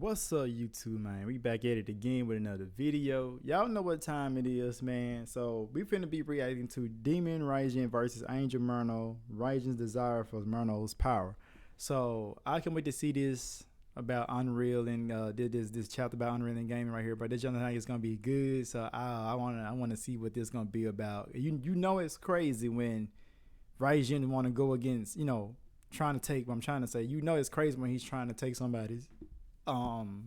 What's up, YouTube, man? We back at it again with another video. Y'all know what time it is, man. So we finna be reacting to Demon Raijin versus Angel Merno. Raijin's desire for Merno's power. So I can't wait to see this about Unreal and this chapter about Unreal and gaming right here. But this young thing is gonna be good. So I wanna see what this is gonna be about. You know it's crazy when Raijin wanna go against, trying to take what I'm trying to say. You know it's crazy when he's trying to take somebody's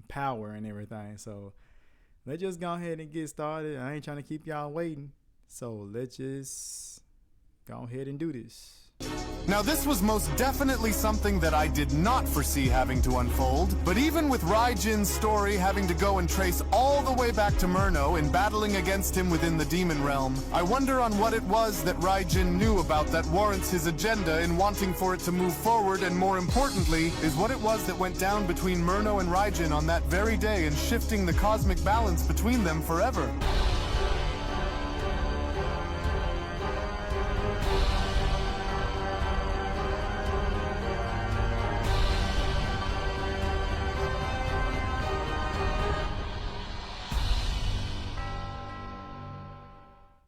power and everything. So let's just go ahead and get started. I ain't trying to keep y'all waiting, so let's just go ahead and do this. Now this was most definitely something that I did not foresee having to unfold, but even with Raijin's story having to go and trace all the way back to Merno and battling against him within the demon realm, I wonder on what it was that Raijin knew about that warrants his agenda in wanting for it to move forward, and more importantly, is what it was that went down between Merno and Raijin on that very day and shifting the cosmic balance between them forever.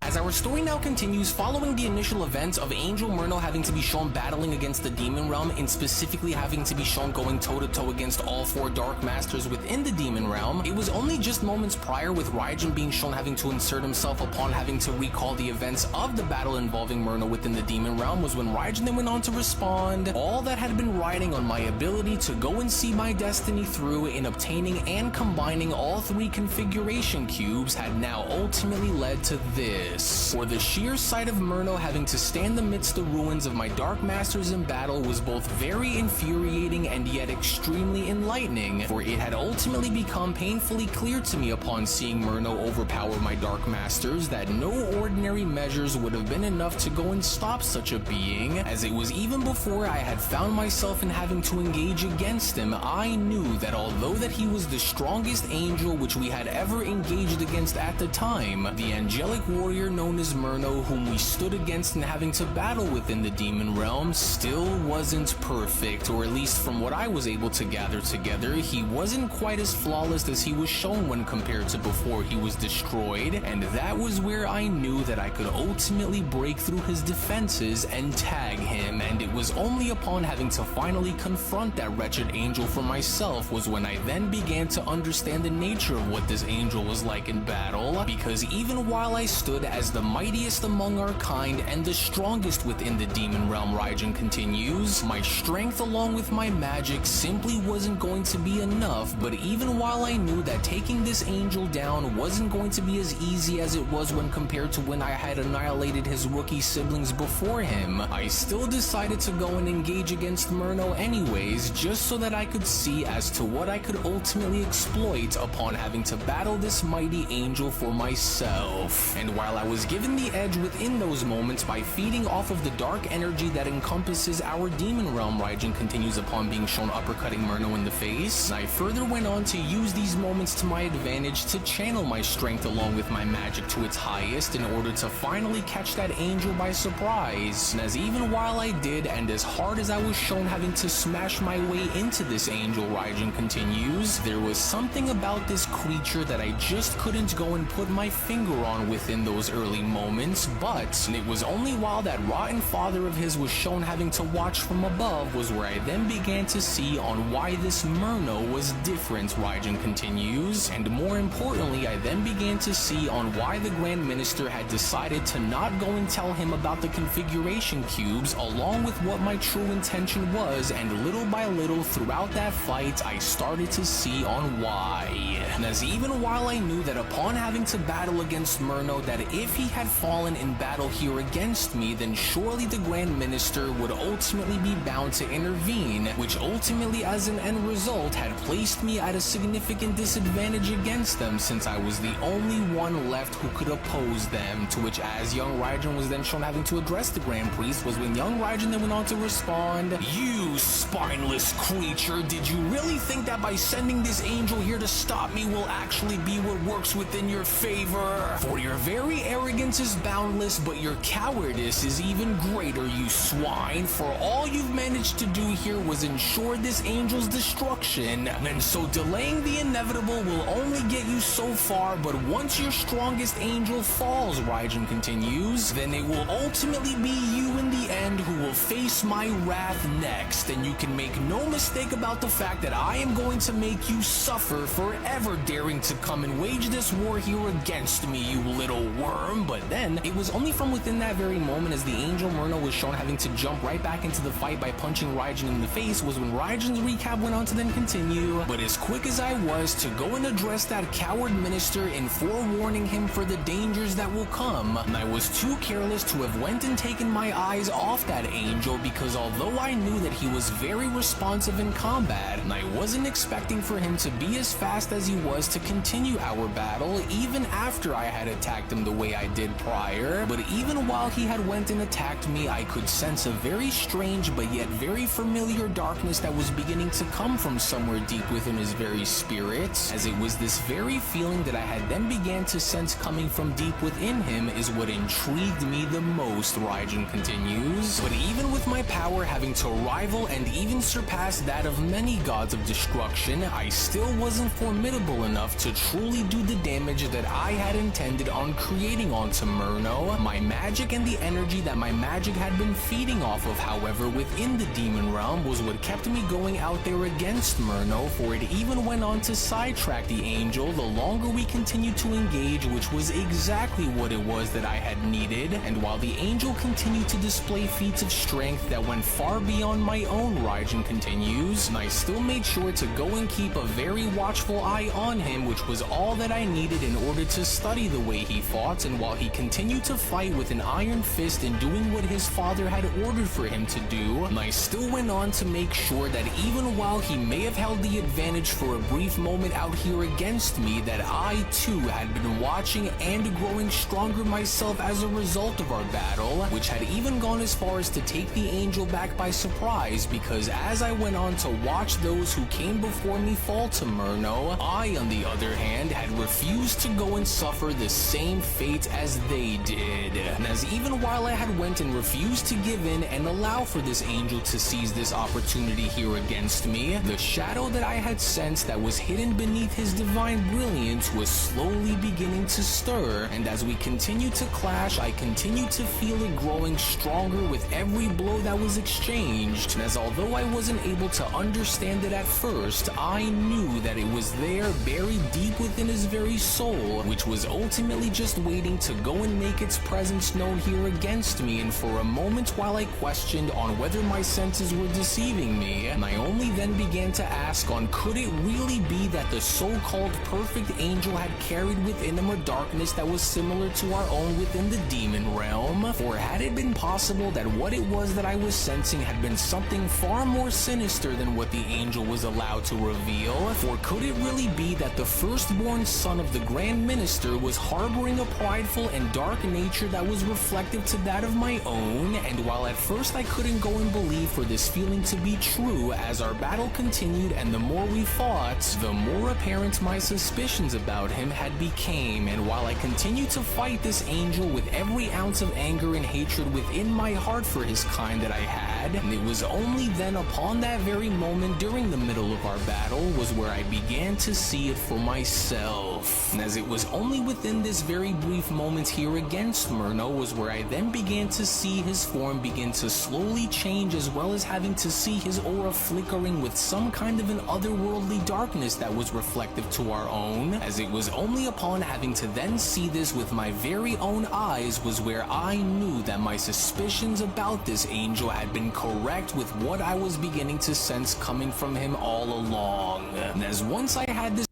As our story now continues, following the initial events of Angel Merno having to be shown battling against the Demon Realm, and specifically having to be shown going toe-to-toe against all four Dark Masters within the Demon Realm, it was only just moments prior with Raijin being shown having to insert himself upon having to recall the events of the battle involving Merno within the Demon Realm was when Raijin then went on to respond, "All that had been riding on my ability to go and see my destiny through in obtaining and combining all three configuration cubes had now ultimately led to this. For the sheer sight of Merno having to stand amidst the ruins of my Dark Masters in battle was both very infuriating and yet extremely enlightening, for it had ultimately become painfully clear to me upon seeing Merno overpower my Dark Masters that no ordinary measures would have been enough to go and stop such a being, as it was even before I had found myself in having to engage against him, I knew that although that he was the strongest angel which we had ever engaged against at the time, the angelic warrior known as Merno, whom we stood against and having to battle within the Demon Realm, still wasn't perfect, or at least from what I was able to gather together, he wasn't quite as flawless as he was shown when compared to before he was destroyed, and that was where I knew that I could ultimately break through his defenses and tag him, and it was only upon having to finally confront that wretched angel for myself was when I then began to understand the nature of what this angel was like in battle, because even while I stood as the mightiest among our kind and the strongest within the Demon Realm, Raijin continues, my strength along with my magic simply wasn't going to be enough. But even while I knew that taking this angel down wasn't going to be as easy as it was when compared to when I had annihilated his rookie siblings before him, I still decided to go and engage against Merno anyways, just so that I could see as to what I could ultimately exploit upon having to battle this mighty angel for myself. And while I was given the edge within those moments by feeding off of the dark energy that encompasses our Demon Realm, Raijin continues upon being shown uppercutting Merno in the face, I further went on to use these moments to my advantage to channel my strength along with my magic to its highest in order to finally catch that angel by surprise. And as even while I did, and as hard as I was shown having to smash my way into this angel, Raijin continues, there was something about this creature that I just couldn't go and put my finger on within those early moments, but it was only while that rotten father of his was shown having to watch from above was where I then began to see on why this Merno was different, Raijin continues, and more importantly I then began to see on why the Grand Minister had decided to not go and tell him about the configuration cubes along with what my true intention was, and little by little throughout that fight I started to see on why. And as even while I knew that upon having to battle against Merno that if he had fallen in battle here against me, then surely the Grand Minister would ultimately be bound to intervene, which ultimately as an end result had placed me at a significant disadvantage against them, since I was the only one left who could oppose them, to which as young Raijin was then shown having to address the Grand Priest was when young Raijin then went on to respond, "You spineless creature, did you really think that by sending this angel here to stop me will actually be what works within your favor? For your very arrogant arrogance is boundless, but your cowardice is even greater, you swine, for all you've managed to do here was ensure this angel's destruction, and so delaying the inevitable will only get you so far, but once your strongest angel falls, Raijin continues, then it will ultimately be you in the end who will face my wrath next, and you can make no mistake about the fact that I am going to make you suffer for ever daring to come and wage this war here against me, you little worm. But then, it was only from within that very moment as the Angel Merno was shown having to jump right back into the fight by punching Raijin in the face was when Raijin's recap went on to then continue. But as quick as I was to go and address that coward minister and forewarning him for the dangers that will come, I was too careless to have went and taken my eyes off that angel, because although I knew that he was very responsive in combat, I wasn't expecting for him to be as fast as he was to continue our battle even after I had attacked him the way I did prior. But even while he had went and attacked me, I could sense a very strange but yet very familiar darkness that was beginning to come from somewhere deep within his very spirit, as it was this very feeling that I had then began to sense coming from deep within him is what intrigued me the most, Raijin continues. But even with my power having to rival and even surpass that of many gods of destruction, I still wasn't formidable enough to truly do the damage that I had intended on creating onto Merno. My magic and the energy that my magic had been feeding off of, however, within the demon realm was what kept me going out there against Merno, for it even went on to sidetrack the angel the longer we continued to engage, which was exactly what it was that I had needed. And while the angel continued to display feats of strength that went far beyond my own, Raijin continues, I still made sure to go and keep a very watchful eye on him, which was all that I needed in order to study the way he fought. And while he continued to fight with an iron fist and doing what his father had ordered for him to do, I still went on to make sure that even while he may have held the advantage for a brief moment out here against me, that I too had been watching and growing stronger myself as a result of our battle, which had even gone as far as to take the angel back by surprise, because as I went on to watch those who came before me fall to Merno, I, on the other hand, had refused to go and suffer the same fate as they did. And as even while I had went and refused to give in and allow for this angel to seize this opportunity here against me, the shadow that I had sensed that was hidden beneath his divine brilliance was slowly beginning to stir, and as we continued to clash, I continued to feel it growing stronger with every blow that was exchanged. And as although I wasn't able to understand it at first, I knew that it was there buried deep within his very soul, which was ultimately just waiting to go and make its presence known here against me. And for a moment, while I questioned on whether my senses were deceiving me, I only then began to ask on could it really be that the so-called perfect angel had carried within him a darkness that was similar to our own within the demon realm? Or had it been possible that what it was that I was sensing had been something far more sinister than what the angel was allowed to reveal? Or could it really be that the firstborn son of the Grand Minister was harboring a prideful and dark nature that was reflective to that of my own? And while at first I couldn't go and believe for this feeling to be true, as our battle continued and the more we fought, the more apparent my suspicions about him had became. And while I continued to fight this angel with every ounce of anger and hatred within my heart for his kind that I had, and it was only then upon that very moment during the middle of our battle was where I began to see it for myself. And as it was only within this very brief moment here against Merno was where I then began to see his form begin to slowly change, as well as having to see his aura flickering with some kind of an otherworldly darkness that was reflective to our own. As it was only upon having to then see this with my very own eyes was where I knew that my suspicions about this angel had been correct with what I was beginning to sense coming from him all along. And as once I had this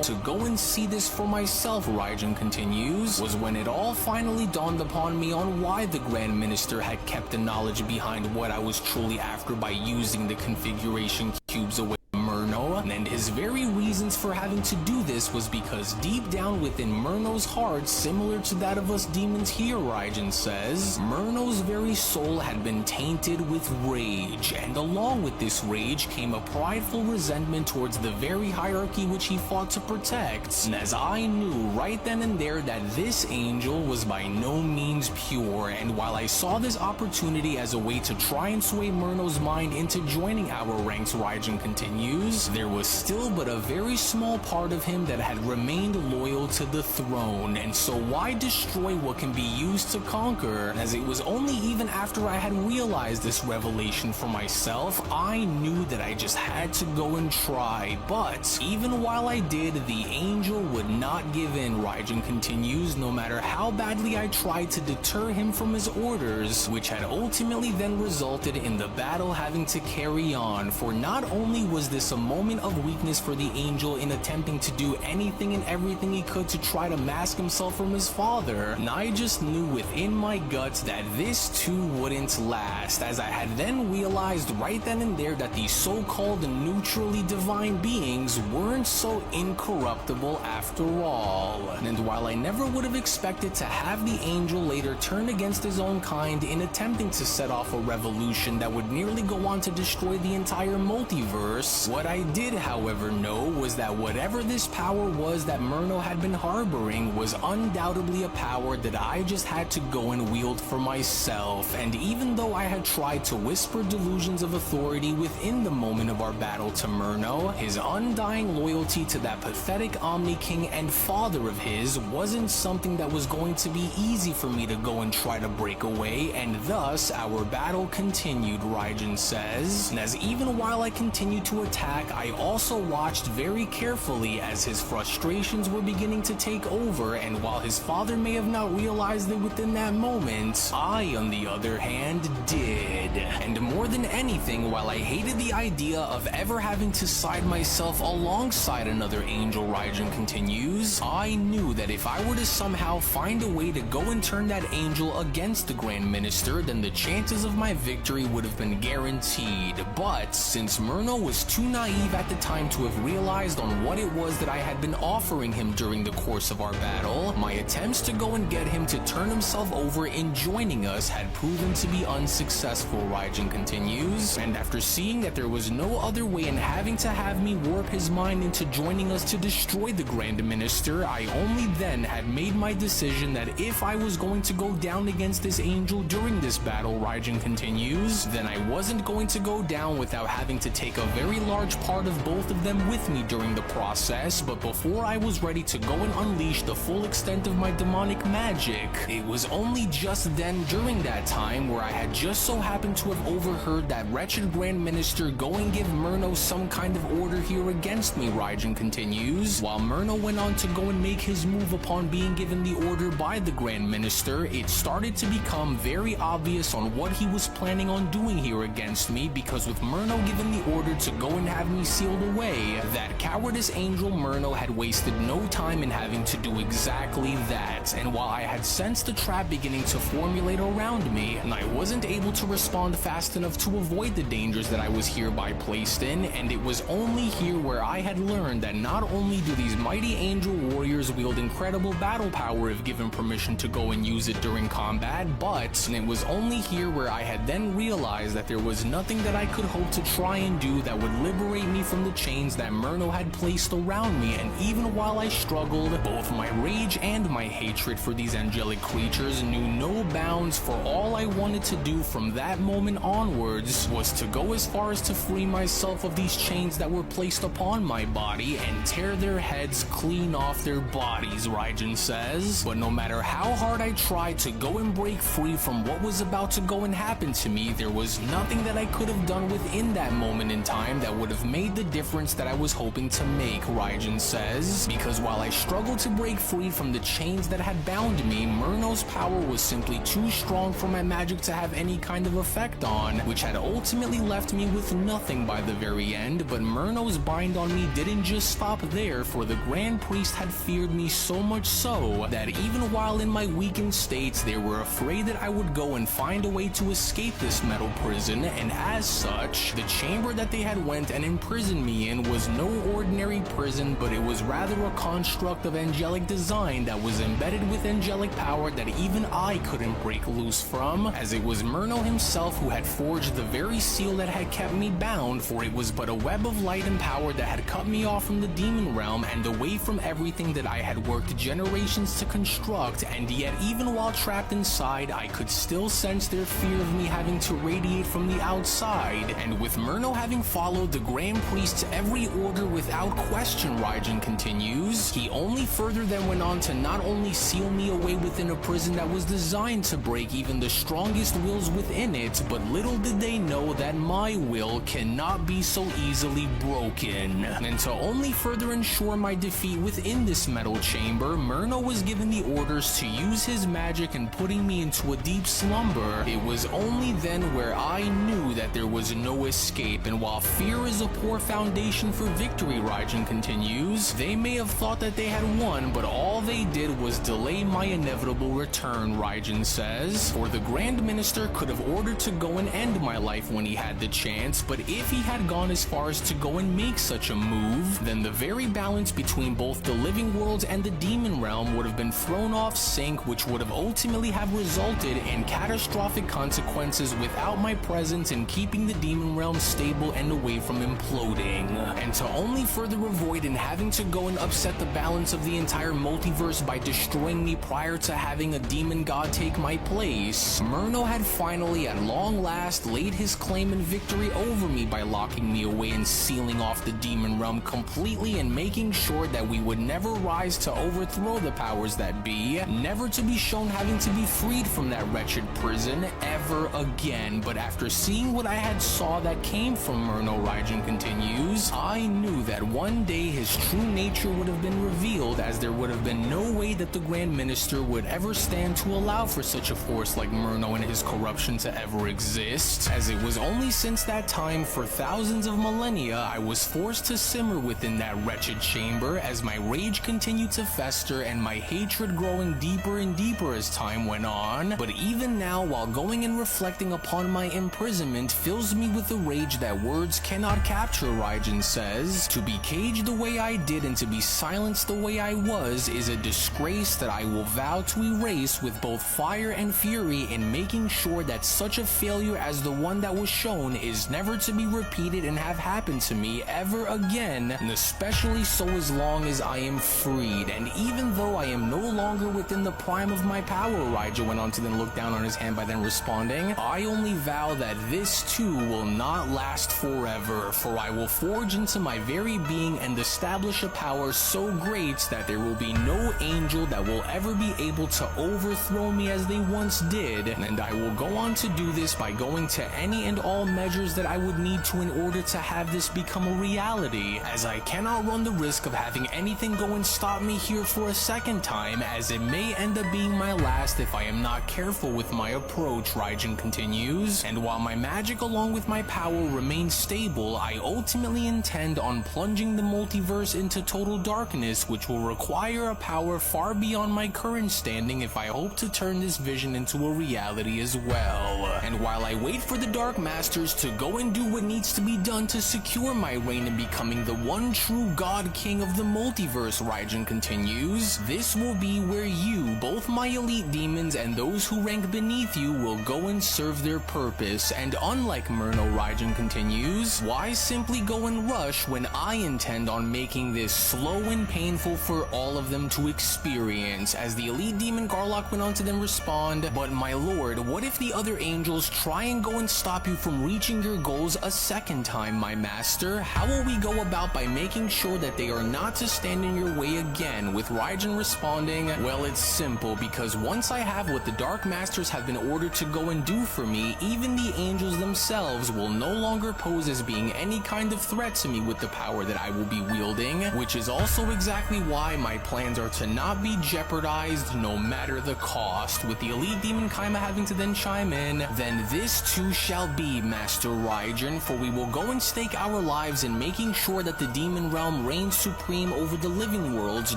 to go and see this for myself, Raijin continues, was when it all finally dawned upon me on why the Grand Minister had kept the knowledge behind what I was truly after by using the configuration cubes away from Merno. and his very reasons for having to do this was because deep down within Merno's heart, similar to that of us demons here, Raijin says, Merno's very soul had been tainted with rage, and along with this rage came a prideful resentment towards the very hierarchy which he fought to protect. And as I knew right then and there that this angel was by no means pure, and while I saw this opportunity as a way to try and sway Merno's mind into joining our ranks, Raijin continues, there was still but a very small part of him that had remained loyal to the throne, and so why destroy what can be used to conquer? As it was only even after I had realized this revelation for myself, I knew that I just had to go and try, but even while I did, the angel would not give in, Raijin continues, no matter how badly I tried to deter him from his orders, which had ultimately then resulted in the battle having to carry on, for not only was this a moment of weakness for the angel in attempting to do anything and everything he could to try to mask himself from his father, and I just knew within my guts that this too wouldn't last, as I had then realized right then and there that these so-called neutrally divine beings weren't so incorruptible after all. And while I never would have expected to have the angel later turn against his own kind in attempting to set off a revolution that would nearly go on to destroy the entire multiverse, what I did however know was that whatever this power was that Merno had been harboring was undoubtedly a power that I just had to go and wield for myself. And even though I had tried to whisper delusions of authority within the moment of our battle to Merno, his undying loyalty to that pathetic Omni-King and father of his wasn't something that was going to be easy for me to go and try to break away, and thus our battle continued, Raijin says. And as even while I continued to attack, I also watched very carefully as his frustrations were beginning to take over, and while his father may have not realized it within that moment, I, on the other hand, did. And more than anything, while I hated the idea of ever having to side myself alongside another angel, Raijin continues, I knew that if I were to somehow find a way to go and turn that angel against the Grand Minister, then the chances of my victory would have been guaranteed. But since Merno was too naive at the time to have realized on what it was that I had been offering him during the course of our battle, my attempts to go and get him to turn himself over in joining us had proven to be unsuccessful, Raijin continues, and after seeing that there was no other way in having to have me warp his mind into joining us to destroy the Grand Minister, I only then had made my decision that if I was going to go down against this angel during this battle, Raijin continues, then I wasn't going to go down without having to take a very large part of both of them with me during the process. But before I was ready to go and unleash the full extent of my demonic magic, it was only just then during that time where I had just so happened to have overheard that wretched Grand Minister go and give Merno some kind of order here against me, Raijin continues. While Merno went on to go and make his move upon being given the order by the Grand Minister, it started to become very obvious on what he was planning on doing here against me, because with Merno given the order to go and have me sealed away, that cowardice Angel Merno had wasted no time in having to do exactly that. And while I had sensed the trap beginning to formulate around me, and I wasn't able to respond fast enough to avoid the dangers that I was hereby placed in, and it was only here where I had learned that not only do these mighty angel warriors wield incredible battle power if given permission to go and use it during combat, but it was only here where I had then realized that there was nothing that I could hope to try and do that would liberate me from the chains that Merno had placed around me. And even while I struggled, both my rage and my hatred for these angelic creatures knew no bounds, for all I wanted to do from that moment onwards was to go as far as to free myself of these chains that were placed upon my body and tear their heads clean off their bodies, Raijin says. But no matter how hard I tried to go and break free from what was about to go and happen to me, there was nothing that I could have done within that moment in time that would have made the difference that I was hoping to make, Raijin says. Because while I struggled to break free from the chains that had bound me, Merno's power was simply too strong for my magic to have any kind of effect on, which had ultimately left me with nothing by the very end. But Merno's bind on me didn't just stop there, for the Grand Priest had feared me so much so that even while in my weakened states, they were afraid that I would go and find a way to escape this metal prison, and as such, the chamber that they had went and imprisoned imprison me in was no ordinary prison, but it was rather a construct of angelic design that was embedded with angelic power that even I couldn't break loose from, as it was Merno himself who had forged the very seal that had kept me bound, for it was but a web of light and power that had cut me off from the demon realm and away from everything that I had worked generations to construct, and yet even while trapped inside, I could still sense their fear of me having to radiate from the outside. And with Merno having followed the Grand Priest's every order without question, Raijin continues, he only further then went on to not only seal me away within a prison that was designed to break even the strongest wills within it, but little did they know that my will cannot be so easily broken. And to only further ensure my defeat within this metal chamber, Merno was given the orders to use his magic and putting me into a deep slumber. It was only then where I knew that there was no escape, and while fear is a poor foundation for victory, Raijin continues, they may have thought that they had won, but all they did was delay my inevitable return, Raijin says. For the Grand Minister could have ordered to go and end my life when he had the chance, but if he had gone as far as to go and make such a move, then the very balance between both the living worlds and the demon realm would have been thrown off sync, which would have ultimately have resulted in catastrophic consequences without my presence in keeping the demon realm stable and away from imploding. And to only further avoid in having to go and upset the balance of the entire multiverse by destroying me prior to having a demon god take my place, Merno had finally at long last laid his claim and victory over me by locking me away and sealing off the demon realm completely and making sure that we would never rise to overthrow the powers that be, never to be shown having to be freed from that wretched prison ever again. But after seeing what I had saw that came from Merno, Raijin continues, I knew that one day his true nature would have been revealed, as there would have been no way that the Grand Minister would ever stand to allow for such a force like Merno and his corruption to ever exist, as it was only since that time, for thousands of millennia, I was forced to simmer within that wretched chamber as my rage continued to fester and my hatred growing deeper and deeper as time went on. But even now, while going and reflecting upon my imprisonment fills me with a rage that words cannot capture, Raijin says. To be caged the way I did and to be silenced the way I was is a disgrace that I will vow to erase with both fire and fury, in making sure that such a failure as the one that was shown is never to be repeated and have happened to me ever again, and especially so as long as I am freed. And even though I am no longer within the prime of my power, Raijin went on to then look down on his hand by then responding, I only vow that this too will not last forever, for I will forge into my very being and establish a power so great that there will be no angel that will ever be able to overthrow me as they once did, and I will go on to do this by going to any and all measures that I would need to in order to have this become a reality, as I cannot run the risk of having anything go and stop me here for a second time, as it may end up being my last if I am not careful with my approach, Raijin continues. And while my magic along with my power remains stable, I ultimately intend on plunging the multiverse into total darkness, which will require a power far beyond my current standing if I hope to turn this vision into a reality as well. And while I wait for the Dark Masters to go and do what needs to be done to secure my reign in becoming the one true God King of the multiverse, Raijin continues, this will be where you, both my elite demons and those who rank beneath you, will go and serve their purpose. And unlike Merno, Raijin continues, why simply go and rush when I intend on making this slow and painful for all of them to experience? As the elite demon Garlock went on to then respond, but my lord, what if the other angels try and go and stop you from reaching your goals a second time, my master? How will we go about by making sure that they are not to stand in your way again? With Raijin responding, well, it's simple, because once I have what the Dark Masters have been ordered to go and do for me, even the angels themselves will no longer pose as being any kind of threat to me with the power that I will be wielding, which is also exactly why my plans are to not be jeopardized no matter the cost. With the elite demon Kaima having to then chime in, then this too shall be, Master Raijin, for we will go and stake our lives in making sure that the demon realm reigns supreme over the living worlds,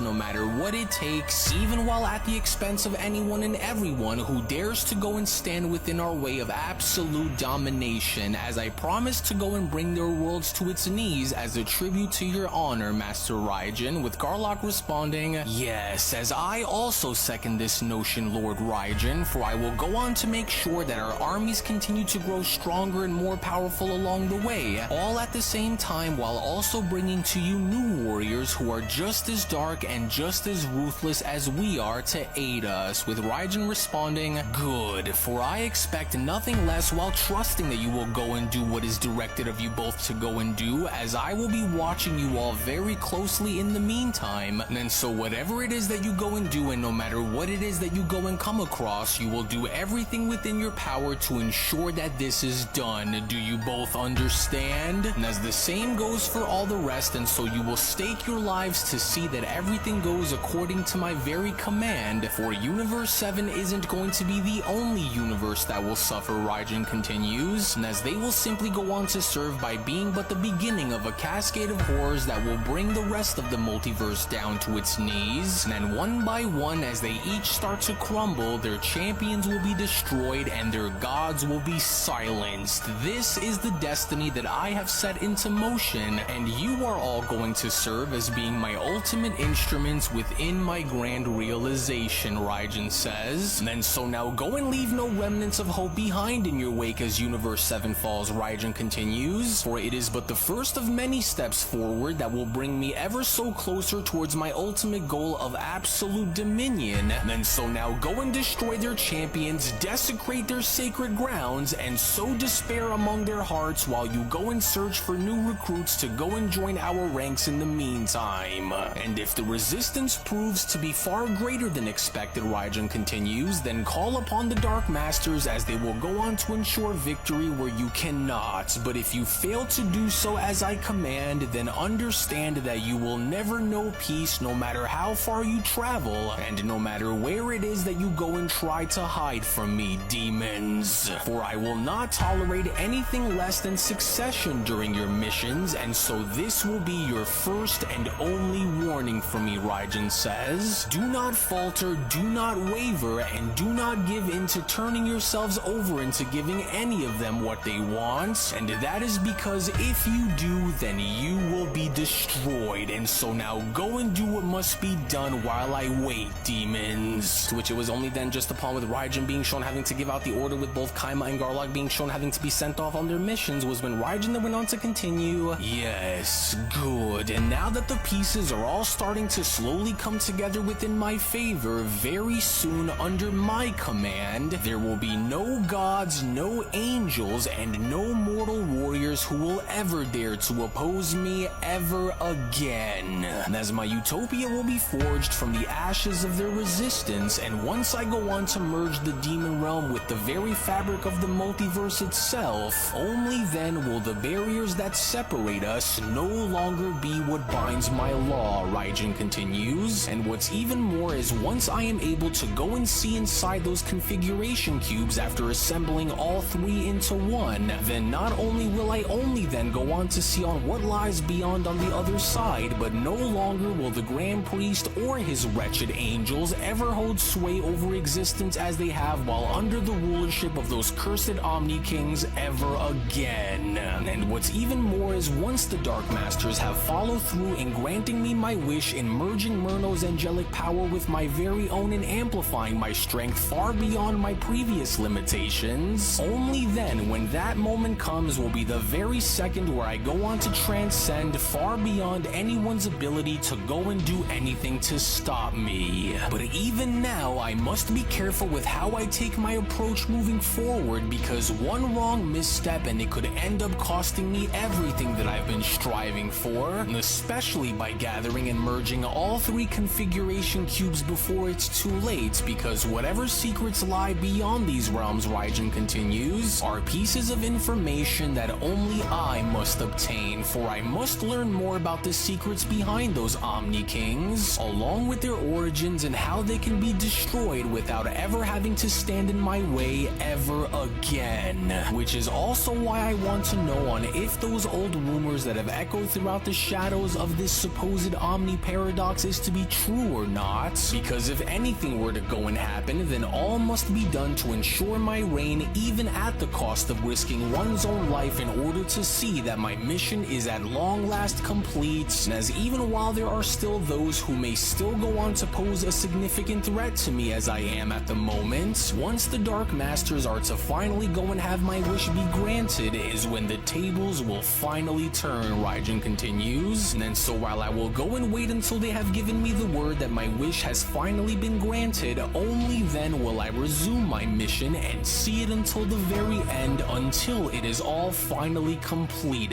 no matter what it takes, even while at the expense of anyone and everyone who dares to go and stand within our way of absolute domination, as I promise to go and bring their worlds to to its knees as a tribute to your honor, Master Raijin, with Garlock responding, "Yes, as I also second this notion, Lord Raijin, for I will go on to make sure that our armies continue to grow stronger and more powerful along the way, all at the same time while also bringing to you new warriors who are just as dark and just as ruthless as we are to aid us," with Raijin responding, "Good, for I expect nothing less while trusting that you will go and do what is directed of you both to go and do, as I will be watching you all very closely in the meantime. And so whatever it is that you go and do, and no matter what it is that you go and come across, you will do everything within your power to ensure that this is done. Do you both understand? And as the same goes for all the rest, and so you will stake your lives to see that everything goes according to my very command, for Universe 7 isn't going to be the only universe that will suffer," Raijin continues, and as they will simply go on to serve by being but the beginning of a cascade of horrors that will bring the rest of the multiverse down to its knees, and then one by one, as they each start to crumble, their champions will be destroyed and their gods will be silenced. This is the destiny that I have set into motion, and you are all going to serve as being my ultimate instruments within my grand realization," Raijin says. And then so now go and leave no remnants of hope behind in your wake as Universe 7 falls, Raijin continues, "for it is but the first of many steps forward that will bring me ever so closer towards my ultimate goal of absolute dominion. And then so now go and destroy their champions, desecrate their sacred grounds, and sow despair among their hearts while you go and search for new recruits to go and join our ranks in the meantime. And if the resistance proves to be far greater than expected," Raijin continues, "then call upon the Dark Masters as they will go on to ensure victory where you cannot. But if you fail to do so as I command, then understand that you will never know peace no matter how far you travel, and no matter where it is that you go and try to hide from me, demons. For I will not tolerate anything less than succession during your missions, and so this will be your first and only warning from me," Raijin says. "Do not falter, do not waver, and do not give in to turning yourselves over into giving any of them what they want, and that is because if you do, then you will be destroyed, and so now go and do what must be done while I wait, demons." To which it was only then, just upon with Raijin being shown having to give out the order, with both Kaima and Garlock being shown having to be sent off on their missions, was when Raijin then went on to continue, "Yes, good, and now that the pieces are all starting to slowly come together within my favor, very soon under my command, there will be no gods, no angels, and no mortal warriors who will ever dare to oppose me ever again. And as my utopia will be forged from the ashes of their resistance, and once I go on to merge the demon realm with the very fabric of the multiverse itself, only then will the barriers that separate us no longer be what binds my law," Raijin continues. "And what's even more is once I am able to go and see inside those configuration cubes after assembling all three into one, then not only will I only then go on to see on what lies beyond on the other side, but no longer will the Grand Priest or his wretched angels ever hold sway over existence as they have while under the rulership of those cursed Omni Kings ever again. And what's even more is once the Dark Masters have followed through in granting me my wish in merging Merno's angelic power with my very own and amplifying my strength far beyond my previous limitations, only then, when that moment comes, will be the very second where I go on to transcend far beyond anyone's ability to go and do anything to stop me. But even now, I must be careful with how I take my approach moving forward, because one wrong misstep and it could end up costing me everything that I've been striving for, especially by gathering and merging all three configuration cubes before it's too late, because whatever secrets lie beyond these realms," Raijin continues, "are pieces of information that only I must obtain, for I must learn more about the secrets behind those Omni Kings, along with their origins and how they can be destroyed without ever having to stand in my way ever again. Which is also why I want to know on if those old rumors that have echoed throughout the shadows of this supposed Omni paradox is to be true or not, because if anything were to go and happen, then all must be done to ensure my reign, even at the cost of risking one's own life in order to see that that my mission is at long last complete, as even while there are still those who may still go on to pose a significant threat to me as I am at the moment, once the Dark Masters are to finally go and have my wish be granted is when the tables will finally turn, Raijin continues. And so while I will go and wait until they have given me the word that my wish has finally been granted, only then will I resume my mission and see it until the very end, until it is all finally completed.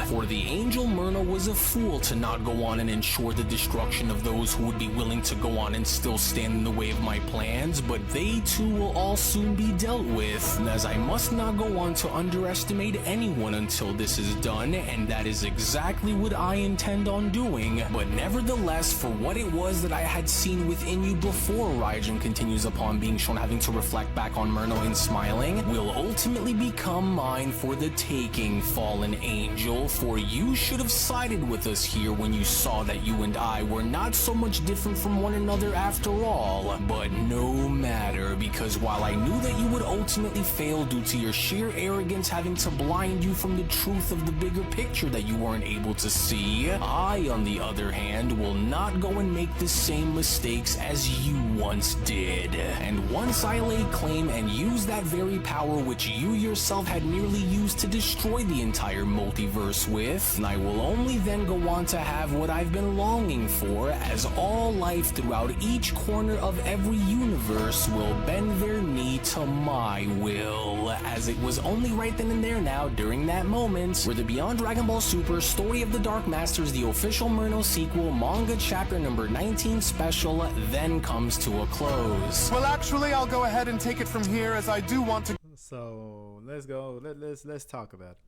For the Angel Merno was a fool to not go on and ensure the destruction of those who would be willing to go on and still stand in the way of my plans, but they too will all soon be dealt with, as I must not go on to underestimate anyone until this is done, and that is exactly what I intend on doing. But nevertheless, for what it was that I had seen within you before, Raijin continues, upon being shown having to reflect back on Merno and smiling, will ultimately become mine for the taking, fallen angel, for you should have sided with us here when you saw that you and I were not so much different from one another after all. But no matter, because while I knew that you would ultimately fail due to your sheer arrogance having to blind you from the truth of the bigger picture that you weren't able to see, I, on the other hand, will not go and make the same mistakes as you once did. And once I lay claim and use that very power which you yourself had nearly used to destroy the entire multiverse with, I will only then go on to have what I've been longing for, as all life throughout each corner of every universe will bend their knee to my will, as it was only right then and there now, during that moment, where the Beyond Dragon Ball Super Story of the Dark Masters, the official Merno sequel, manga chapter number 19 special, then comes to a close. Well, actually, I'll go ahead and take it from here, as I do want to... So let's go. Let's talk about it.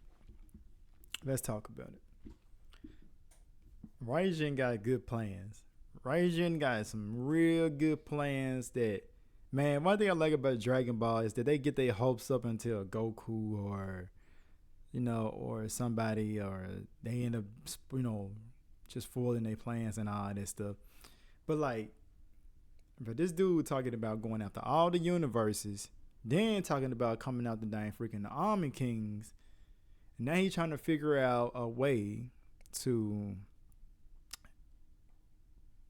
Let's talk about it. Raijin got good plans. Raijin got some real good plans that, man, one thing I like about Dragon Ball is that they get their hopes up until Goku or, or somebody, or they end up, just foiling their plans and all that stuff. But this dude talking about going after all the universes, then talking about coming out the dang freaking Army Kings. And now he's trying to figure out a way to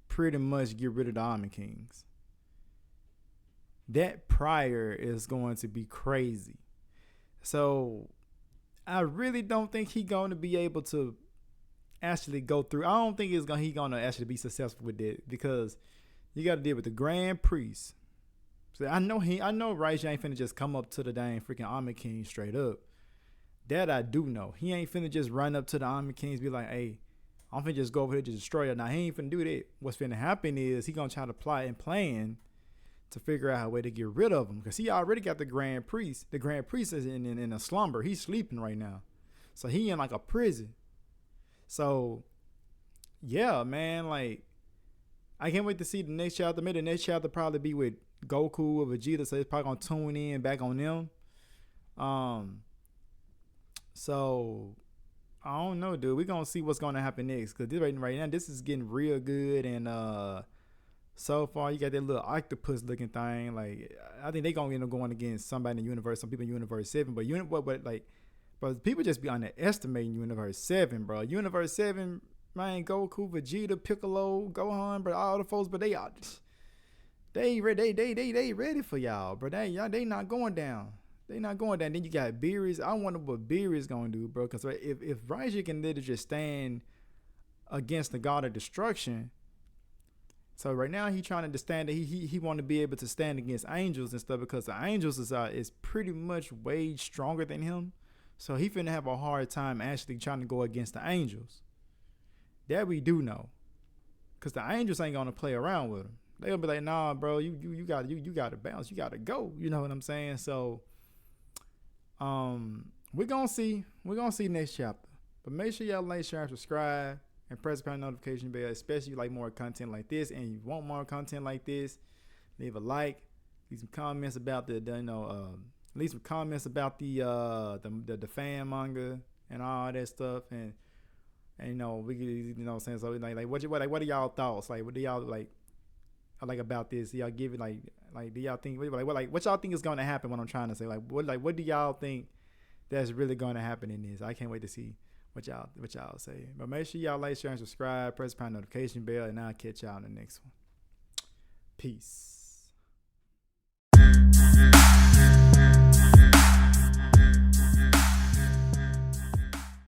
pretty much get rid of the Army Kings. That prior is going to be crazy. So I really don't think he's going to be able to actually go through. I don't think he's going to actually be successful with that, because you got to deal with the Grand Priest. So I know Raijin ain't finna just come up to the dang freaking Army King straight up. That I do know. He ain't finna just run up to the Army Kings, be like, hey, I'm finna just go over here to destroy it. Now, he ain't finna do that. What's finna happen is he gonna try to plot and plan to figure out a way to get rid of him, because he already got the Grand Priest. The Grand Priest is in a slumber. He's sleeping right now. So he in like a prison. So, yeah, man, I can't wait to see the next chapter. Maybe the next chapter probably be with Goku or Vegeta, so it's probably gonna tune in back on them. So I don't know, dude. We're gonna see what's gonna happen next, because right now this is getting real good. And so far you got that little octopus looking thing. I think they gonna end up going against somebody in the universe, some people in Universe 7, but people just be underestimating Universe 7, bro. Universe 7, man, Goku, Vegeta, Piccolo, Gohan, but all the folks, but they ready for y'all, bro. They not going down. They not going down. Then you got Beerus. I wonder what Beerus gonna do, bro. Because if Raijin can literally just stand against the God of Destruction, so right now he trying to stand. He want to be able to stand against angels and stuff, because the angels is pretty much way stronger than him. So he finna have a hard time actually trying to go against the angels. That we do know, because the angels ain't gonna play around with him. They'll be like, nah, bro, you got to bounce, you got to go. You know what I'm saying? So, we're gonna see next chapter. But make sure y'all like, share, and subscribe, and press the notification bell, especially if you like more content like this and you want more content like this. Leave a like, leave some comments about leave some comments about the fan manga and all that stuff, and we what I'm saying. So what are y'all thoughts? What do y'all like about this? Do y'all give it do y'all think what y'all think is going to happen? What I'm trying to say, what do y'all think that's really going to happen in this? I can't wait to see what y'all say. But make sure y'all like, share, and subscribe. Press the pound notification bell, and I'll catch y'all in the next one. Peace.